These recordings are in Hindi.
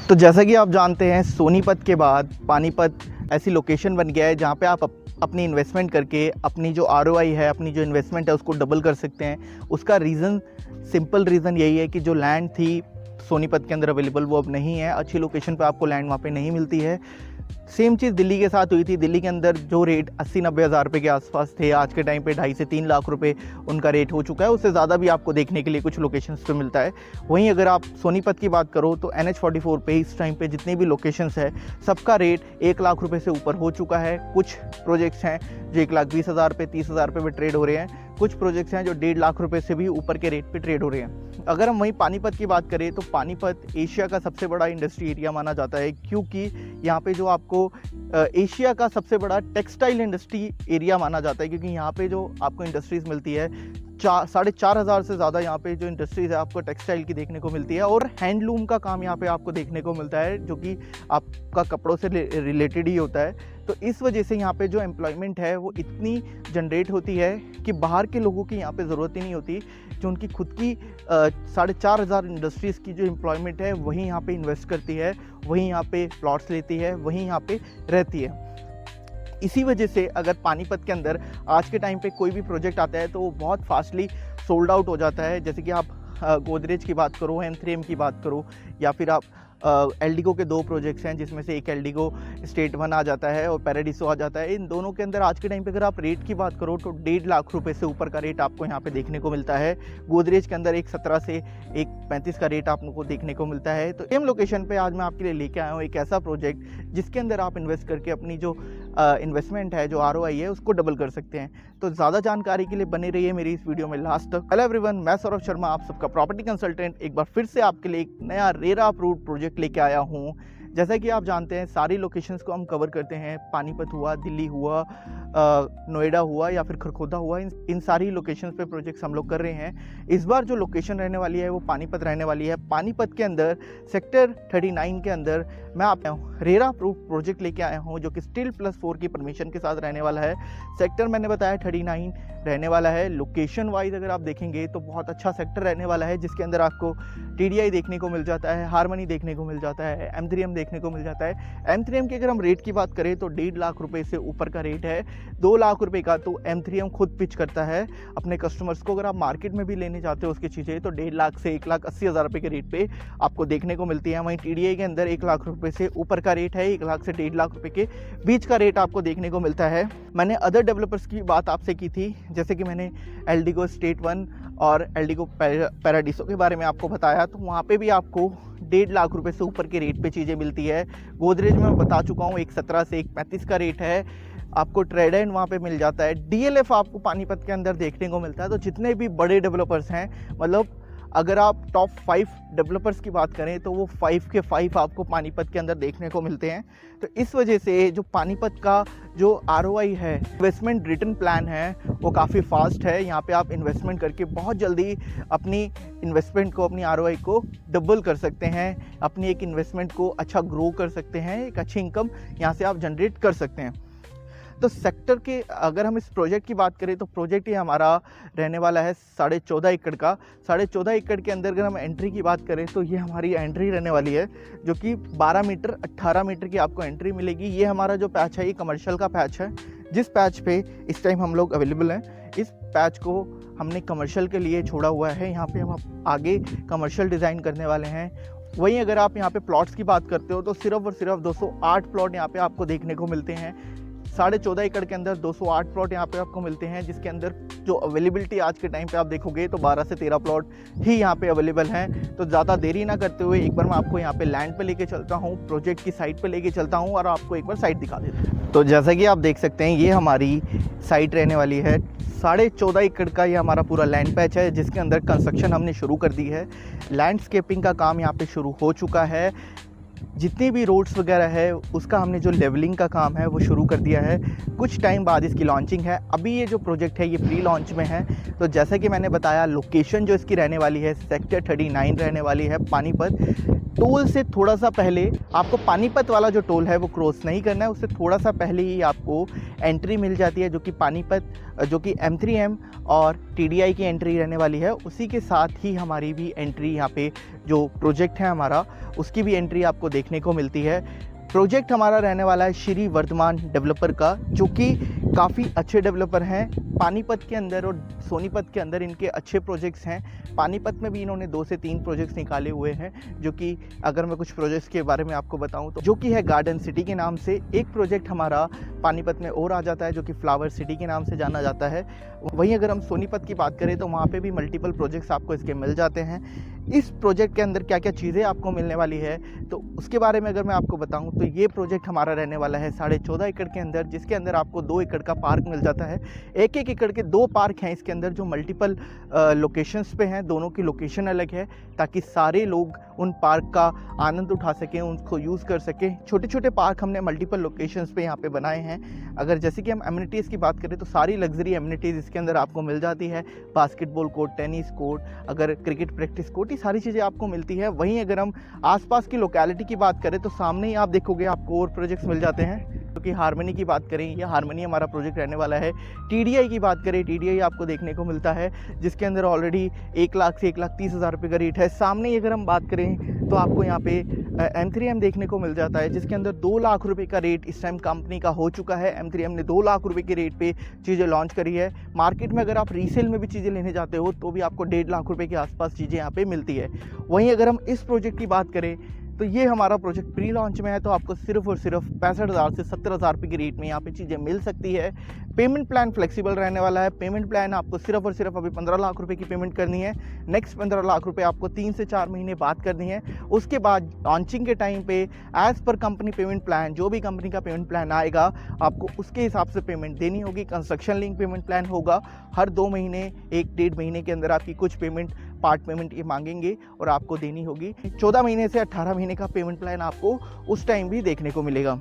तो जैसा कि आप जानते हैं, सोनीपत के बाद पानीपत ऐसी लोकेशन बन गया है जहाँ पे आप अपनी इन्वेस्टमेंट करके अपनी जो आरओआई है, अपनी जो इन्वेस्टमेंट है उसको डबल कर सकते हैं। उसका रीज़न, सिंपल रीज़न यही है कि जो लैंड थी सोनीपत के अंदर अवेलेबल वो अब नहीं है। अच्छी लोकेशन पे आपको लैंड वहाँ पे नहीं मिलती है। सेम चीज़ दिल्ली के साथ हुई थी। दिल्ली के अंदर जो रेट 80-90 हज़ार रुपये के आसपास थे, आज के टाइम पे 2.5 से 3 लाख रुपए उनका रेट हो चुका है। उससे ज़्यादा भी आपको देखने के लिए कुछ लोकेशंस पे मिलता है। वहीं अगर आप सोनीपत की बात करो तो NH44 पे इस टाइम पे जितने भी लोकेशंस है सबका रेट 1 लाख रुपए से ऊपर हो चुका है। कुछ प्रोजेक्ट्स हैं जो 1,20,000 पे, 30,000 पे ट्रेड हो रहे हैं। कुछ प्रोजेक्ट्स हैं जो 1.5 लाख रुपए से भी ऊपर के रेट पे ट्रेड हो रहे हैं। अगर हम वहीं पानीपत की बात करें तो पानीपत एशिया का सबसे बड़ा इंडस्ट्री एरिया माना जाता है, क्योंकि यहाँ पे जो आपको एशिया का सबसे बड़ा टेक्सटाइल इंडस्ट्री एरिया माना जाता है, क्योंकि यहाँ पे जो आपको इंडस्ट्रीज़ मिलती है 4,500 से ज़्यादा यहाँ पे जो इंडस्ट्रीज़ है आपको टेक्सटाइल की देखने को मिलती है। और हैंडलूम का काम यहाँ पे आपको देखने को मिलता है, जो कि आपका कपड़ों से रिलेटेड ही होता है। तो इस वजह से यहाँ पे जो एम्प्लॉयमेंट है वो इतनी जनरेट होती है कि बाहर के लोगों की यहाँ पे ज़रूरत ही नहीं होती। जो उनकी खुद की 4,500 इंडस्ट्रीज़ की जो एम्प्लॉयमेंट है वहीं यहाँ पे इन्वेस्ट करती है, वहीं यहाँ पे प्लॉट्स लेती है, वहीं यहाँ पे रहती है। इसी वजह से अगर पानीपत के अंदर आज के टाइम पे कोई भी प्रोजेक्ट आता है तो वो बहुत फास्टली सोल्ड आउट हो जाता है। जैसे कि आप गोदरेज की बात करो, M3M की बात करो, या फिर आप एल्डिगो के 2 प्रोजेक्ट्स हैं जिसमें से एक एल्डिगो स्टेट 1 आ जाता है और पैराडीसो आ जाता है। इन दोनों के अंदर आज के टाइम पे अगर आप रेट की बात करो तो 1.5 लाख रुपए से ऊपर का रेट आपको यहाँ पे देखने को मिलता है। गोदरेज के अंदर एक 17 से एक 35 का रेट आपको देखने को मिलता है। तो सेम लोकेशन पे आज मैं आपके लिए लेके आया हूँ एक ऐसा प्रोजेक्ट जिसके अंदर आप इन्वेस्ट करके अपनी जो इन्वेस्टमेंट है, जो आरओआई है, उसको डबल कर सकते हैं। तो ज़्यादा जानकारी के लिए बने रहिए मेरी इस वीडियो में लास्ट तक। हेलो एवरीवन, मैं सौरभ शर्मा, आप सबका प्रॉपर्टी कंसल्टेंट, एक बार फिर से आपके लिए एक नया रेरा अप्रूव्ड प्रोजेक्ट लेके आया हूँ। जैसा कि आप जानते हैं सारी लोकेशंस को हम कवर करते हैं। पानीपत हुआ, दिल्ली हुआ, नोएडा हुआ या फिर खरखोदा हुआ, इन सारी लोकेशंस पे प्रोजेक्ट्स हम लोग कर रहे हैं। इस बार जो लोकेशन रहने वाली है वो पानीपत रहने वाली है। पानीपत के अंदर सेक्टर 39 के अंदर मैं आप रेरा अप्रूव्ड प्रोजेक्ट लेके आया हूँ, जो कि स्टील +4 की परमिशन के साथ रहने वाला है। सेक्टर मैंने बताया 39 रहने वाला है। लोकेशन वाइज अगर आप देखेंगे तो बहुत अच्छा सेक्टर रहने वाला है, जिसके अंदर आपको TDI देखने को मिल जाता है, हारमनी देखने को मिल जाता है, M3M देखने को मिल जाता है। M3M की अगर हम रेट की बात करें तो 1.5 लाख रुपए से ऊपर का रेट है। 2 लाख रुपए का तो M3M खुद पिच करता है अपने कस्टमर्स को। अगर आप मार्केट में भी लेने जाते हो उसकी चीज़ें तो 1.5 लाख से 1,80,000 रुपये के रेट पे आपको देखने को मिलती है। वहीं TDI के अंदर 1 लाख रुपए से ऊपर का रेट है, 1 लाख से 1.5 लाख रुपए के बीच का रेट आपको देखने को मिलता है। मैंने अदर डेवलपर्स की बात आपसे की थी, जैसे कि मैंने एल्डिगो स्टेट 1 और एल्डिगो पैराडीसो के बारे में आपको बताया, तो वहाँ पे भी आपको 1.5 लाख रुपए से ऊपर के रेट पे चीज़ें मिलती है। गोदरेज में मैं बता चुका हूँ, एक 17 से एक 35 का रेट है। आपको ट्रेडेंट वहाँ पे मिल जाता है। DLF आपको पानीपत के अंदर देखने को मिलता है। तो जितने भी बड़े डेवलपर्स हैं, मतलब अगर आप टॉप 5 डेवलपर्स की बात करें तो वो 5 के 5 आपको पानीपत के अंदर देखने को मिलते हैं। तो इस वजह से जो पानीपत का जो आरओआई है, इन्वेस्टमेंट रिटर्न प्लान है, वो काफ़ी फास्ट है। यहाँ पे आप इन्वेस्टमेंट करके बहुत जल्दी अपनी इन्वेस्टमेंट को, अपनी आरओआई को डबल कर सकते हैं, अपनी एक इन्वेस्टमेंट को अच्छा ग्रो कर सकते हैं, एक अच्छी इनकम यहाँ से आप जनरेट कर सकते हैं। तो सेक्टर के अगर हम इस प्रोजेक्ट की बात करें तो प्रोजेक्ट ये हमारा रहने वाला है 14.5 एकड़ का। 14.5 एकड़ के अंदर अगर हम एंट्री की बात करें तो ये हमारी एंट्री रहने वाली है, जो कि 12 मीटर 18 मीटर की आपको एंट्री मिलेगी। ये हमारा जो पैच है ये कमर्शियल का पैच है, जिस पैच पे इस टाइम हम लोग अवेलेबल हैं। इस पैच को हमने कमर्शियल के लिए छोड़ा हुआ है। यहाँ पे हम आगे कमर्शियल डिज़ाइन करने वाले हैं। वहीं अगर आप यहाँ पे प्लॉट्स की बात करते हो तो सिर्फ और सिर्फ 208 प्लॉट यहाँ पे आपको देखने को मिलते हैं। 14.5 एकड़ के अंदर 208 प्लॉट यहाँ पे आपको मिलते हैं, जिसके अंदर जो अवेलेबिलिटी आज के टाइम पे आप देखोगे तो 12 से 13 प्लॉट ही यहाँ पे अवेलेबल हैं। तो ज़्यादा देरी ना करते हुए एक बार मैं आपको यहाँ पे लैंड पे लेके चलता हूँ, प्रोजेक्ट की साइट पे लेके चलता हूँ और आपको एक बार साइट दिखा देता हूँ। तो जैसा कि आप देख सकते हैं ये हमारी साइट रहने वाली है। 14.5 एकड़ का ये हमारा पूरा लैंड पैच है, जिसके अंदर कंस्ट्रक्शन हमने शुरू कर दी है। लैंडस्केपिंग का काम यहाँ पे शुरू हो चुका है। जितनी भी रोड्स वगैरह है उसका हमने जो लेवलिंग का काम है वो शुरू कर दिया है। कुछ टाइम बाद इसकी लॉन्चिंग है। अभी ये जो प्रोजेक्ट है ये प्री लॉन्च में है। तो जैसा कि मैंने बताया, लोकेशन जो इसकी रहने वाली है सेक्टर 39 रहने वाली है पानीपत। टोल से थोड़ा सा पहले आपको पानीपत वाला जो टोल है वो क्रॉस नहीं करना है, उससे थोड़ा सा पहले ही आपको एंट्री मिल जाती है, जो कि पानीपत, जो कि M3M और TDI की एंट्री रहने वाली है। उसी के साथ ही हमारी भी एंट्री, यहाँ पे जो प्रोजेक्ट है हमारा, उसकी भी एंट्री आपको देखने को मिलती है। प्रोजेक्ट हमारा रहने वाला है श्री वर्धमान डेवलपर का, जो कि काफ़ी अच्छे डेवलपर हैं। पानीपत के अंदर और सोनीपत के अंदर इनके अच्छे प्रोजेक्ट्स हैं। पानीपत में भी इन्होंने 2 से 3 प्रोजेक्ट्स निकाले हुए हैं, जो कि अगर मैं कुछ प्रोजेक्ट्स के बारे में आपको बताऊं तो, जो कि है गार्डन सिटी के नाम से। एक प्रोजेक्ट हमारा पानीपत में और आ जाता है, जो कि फ्लावर सिटी के नाम से जाना जाता है। वहीं अगर हम सोनीपत की बात करें तो वहाँ पे भी मल्टीपल प्रोजेक्ट्स आपको इसके मिल जाते हैं। इस प्रोजेक्ट के अंदर क्या क्या चीज़ें आपको मिलने वाली है, तो उसके बारे में अगर मैं आपको बताऊं तो ये प्रोजेक्ट हमारा रहने वाला है 14.5 एकड़ के अंदर, जिसके अंदर आपको 2 एकड़ का पार्क मिल जाता है। 1-1 एकड़ के 2 पार्क हैं इसके अंदर, जो मल्टीपल लोकेशंस पे हैं। दोनों की लोकेशन अलग है, ताकि सारे लोग उन पार्क का आनंद उठा सकें, उनको यूज़ कर सकें। छोटे छोटे पार्क हमने मल्टीपल लोकेशंस पे यहाँ पे बनाए हैं। अगर जैसे कि हम एमिनिटीज़ की बात करें तो सारी लग्जरी एमिनिटीज़ इसके अंदर आपको मिल जाती है। बास्केटबॉल कोर्ट, टेनिस कोर्ट, अगर क्रिकेट प्रैक्टिस कोर्ट, ये सारी चीज़ें आपको मिलती है। वहीं अगर हम आसपास की लोकेलिटी की बात करें तो सामने ही आप देखोगे आपको और प्रोजेक्ट्स मिल जाते हैं। क्योंकि हारमनी की बात करें, ये हारमनी हमारा प्रोजेक्ट रहने वाला है। TDI की बात करें, TDI आपको देखने को मिलता है, जिसके अंदर ऑलरेडी 1 लाख से 1,30,000 रुपये का रेट है। सामने ही अगर हम बात करें तो आपको यहाँ पे M3M देखने को मिल जाता है, जिसके अंदर 2 लाख रुपये का रेट इस टाइम कंपनी का हो चुका है। M3M ने 2 लाख रुपये के रेट पे चीज़ें लॉन्च करी है। मार्केट में अगर आप रीसेल में भी चीज़ें लेने जाते हो तो भी आपको 1.5 लाख रुपये के आसपास चीज़ें यहाँ पे मिलती है। वहीं अगर हम इस प्रोजेक्ट की बात करें तो ये हमारा प्रोजेक्ट प्री लॉन्च में है, तो आपको सिर्फ और सिर्फ 65,000 से 70,000 रुपये की रेट में यहाँ पे चीज़ें मिल सकती है। पेमेंट प्लान फ्लेक्सिबल रहने वाला है। पेमेंट प्लान आपको सिर्फ और सिर्फ अभी 15 लाख रुपए की पेमेंट करनी है। नेक्स्ट 15 लाख रुपए आपको 3 से 4 महीने बाद करनी है। उसके बाद लॉन्चिंग के टाइम पे as per company payment plan, जो भी कंपनी का पेमेंट प्लान आएगा आपको उसके हिसाब से पेमेंट देनी होगी। कंस्ट्रक्शन लिंक पेमेंट प्लान होगा। हर 2 महीने, 1-1.5 महीने के अंदर आपकी कुछ पेमेंट, पार्ट पेमेंट ये मांगेंगे और आपको देनी होगी। 14 महीने से 18 महीने का पेमेंट प्लान आपको उस टाइम भी देखने को मिलेगा।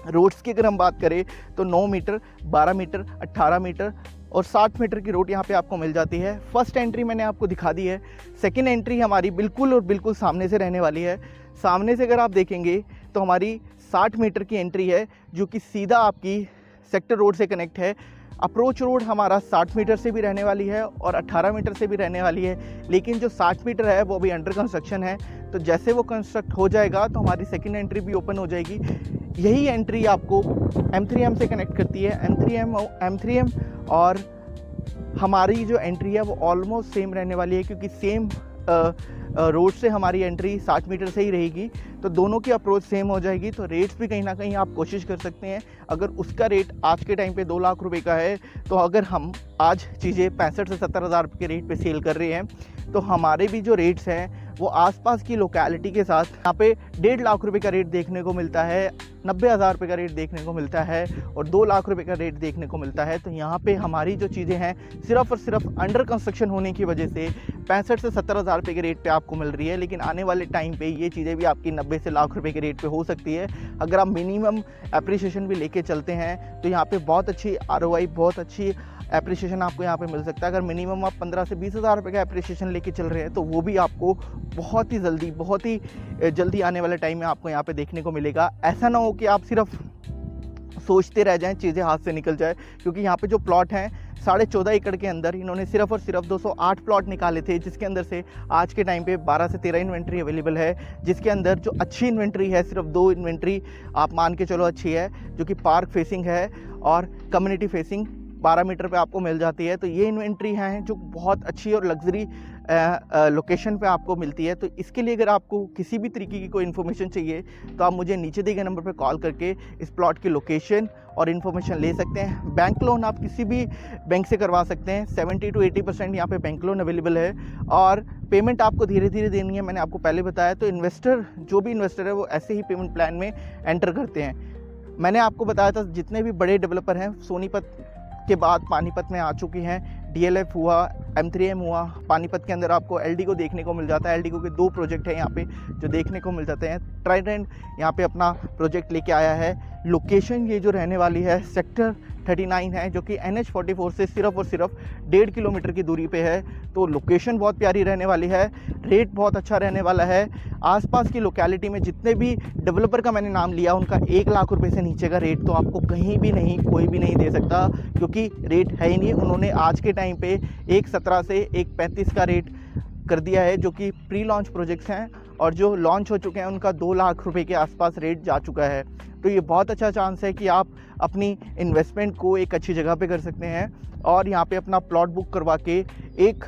रोड्स की अगर हम बात करें तो 9 मीटर, 12 मीटर, 18 मीटर और 60 मीटर की रोड यहाँ पे आपको मिल जाती है। फर्स्ट एंट्री मैंने आपको दिखा दी है। सेकंड एंट्री हमारी बिल्कुल और बिल्कुल सामने से रहने वाली है। सामने से अगर आप देखेंगे तो हमारी 60 मीटर की एंट्री है, जो कि सीधा आपकी सेक्टर रोड से कनेक्ट है। अप्रोच रोड हमारा 60 मीटर से भी रहने वाली है और 18 मीटर से भी रहने वाली है, लेकिन जो 60 मीटर है वो अभी अंडर कंस्ट्रक्शन है। तो जैसे वो कंस्ट्रक्ट हो जाएगा तो हमारी सेकंड एंट्री भी ओपन हो जाएगी। यही एंट्री आपको M3M से कनेक्ट करती है। M3M और हमारी जो एंट्री है वो ऑलमोस्ट सेम रहने वाली है, क्योंकि सेम रोड से हमारी एंट्री 60 मीटर से ही रहेगी, तो दोनों की अप्रोच सेम हो जाएगी। तो रेट्स भी कहीं ना कहीं आप कोशिश कर सकते हैं। अगर उसका रेट आज के टाइम पे 2 लाख रुपए का है, तो अगर हम आज चीज़ें 65 से 70,000 रुपये के रेट पे सेल कर रहे हैं, तो हमारे भी जो रेट्स हैं वो आसपास की लोकेलिटी के साथ यहाँ पे 1.5 लाख रुपए का रेट देखने को मिलता है, 90,000 रुपये का रेट देखने को मिलता है और 2 लाख रुपए का रेट देखने को मिलता है। तो यहाँ पे हमारी जो चीज़ें हैं सिर्फ और सिर्फ अंडर कंस्ट्रक्शन होने की वजह से 65 से 70,000 रुपये के रेट पे आपको मिल रही है, लेकिन आने वाले टाइम पे ये चीज़ें भी आपकी 90 से लाख रुपए के रेट पे हो सकती है। अगर आप मिनिमम एप्रिसिएशन भी लेके चलते हैं तो यहाँ पे बहुत अच्छी ROI, बहुत अच्छी एप्रिसिएशन आपको यहाँ पे मिल सकता है। अगर मिनिमम आप 15 से 20,000 रुपये का एप्रिसिएशन लेके चल रहे हैं तो वो भी आपको बहुत ही जल्दी आने वाले टाइम में आपको यहाँ पे देखने को मिलेगा। ऐसा ना हो कि आप सिर्फ सोचते रह जाएं, चीज़ें हाथ से निकल जाए, क्योंकि यहाँ पे जो प्लॉट हैं 14.5 एकड़ के अंदर इन्होंने सिर्फ और सिर्फ 208 प्लॉट निकाले थे, जिसके अंदर से आज के टाइम पे 12 से 13 इन्वेंट्री अवेलेबल है, जिसके अंदर जो अच्छी इन्वेंट्री है सिर्फ 2 इन्वेंट्री आप मान के चलो अच्छी है, जो कि पार्क फेसिंग है और कम्युनिटी फेसिंग 12 मीटर पे आपको मिल जाती है। तो ये इन्वेंट्री हैं जो बहुत अच्छी और लग्जरी लोकेशन पे आपको मिलती है। तो इसके लिए अगर आपको किसी भी तरीके की कोई इन्फॉर्मेशन चाहिए तो आप मुझे नीचे दिए गए नंबर पे कॉल करके इस प्लॉट की लोकेशन और इन्फॉर्मेशन ले सकते हैं। बैंक लोन आप किसी भी बैंक से करवा सकते हैं। 70 to 80% यहाँ पे बैंक लोन अवेलेबल है और पेमेंट आपको धीरे धीरे देनी है, मैंने आपको पहले बताया। तो जो भी इन्वेस्टर है वो ऐसे ही पेमेंट प्लान में एंटर करते हैं। मैंने आपको बताया था जितने भी बड़े डेवलपर हैं सोनीपत के बाद पानीपत में आ चुकी हैं। DLF हुआ, M3M हुआ। पानीपत के अंदर आपको LDCO देखने को मिल जाता है। LDCO के 2 प्रोजेक्ट हैं यहाँ पे जो देखने को मिल जाते हैं। ट्राइडेंट यहाँ पे अपना प्रोजेक्ट लेके आया है। लोकेशन ये जो रहने वाली है सेक्टर 39 है, जो कि NH44 से सिर्फ और सिर्फ 1.5 किलोमीटर की दूरी पे है। तो लोकेशन बहुत प्यारी रहने वाली है, रेट बहुत अच्छा रहने वाला है। आसपास की लोकेलिटी में जितने भी डेवलपर का मैंने नाम लिया उनका 1 लाख रुपए से नीचे का रेट तो आपको कहीं भी नहीं, कोई भी नहीं दे सकता, क्योंकि रेट है ही नहीं। उन्होंने आज के टाइम पे 1.17 से 1.35 का रेट कर दिया है, जो कि प्री लॉन्च प्रोजेक्ट्स हैं, और जो लॉन्च हो चुके हैं उनका 2 लाख रुपए के आसपास रेट जा चुका है। तो ये बहुत अच्छा चांस है कि आप अपनी इन्वेस्टमेंट को एक अच्छी जगह पे कर सकते हैं और यहाँ पे अपना प्लॉट बुक करवा के एक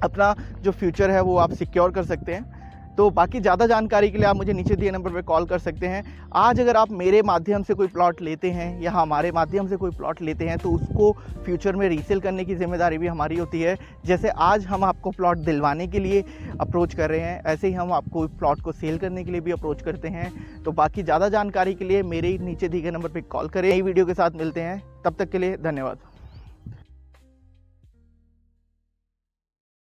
अपना जो फ्यूचर है वो आप सिक्योर कर सकते हैं। तो बाकी ज़्यादा जानकारी के लिए आप मुझे नीचे दिए नंबर पे कॉल कर सकते हैं। आज अगर आप मेरे माध्यम से कोई प्लॉट लेते हैं या हमारे माध्यम से कोई प्लॉट लेते हैं तो उसको फ्यूचर में रीसेल करने की ज़िम्मेदारी भी हमारी होती है। जैसे आज हम आपको प्लॉट दिलवाने के लिए अप्रोच कर रहे हैं, ऐसे ही हम आपको प्लॉट को सेल करने के लिए भी अप्रोच करते हैं। तो बाकी ज़्यादा जानकारी के लिए मेरे नीचे दिए गए नंबर पर कॉल करें। नई वीडियो के साथ मिलते हैं, तब तक के लिए धन्यवाद।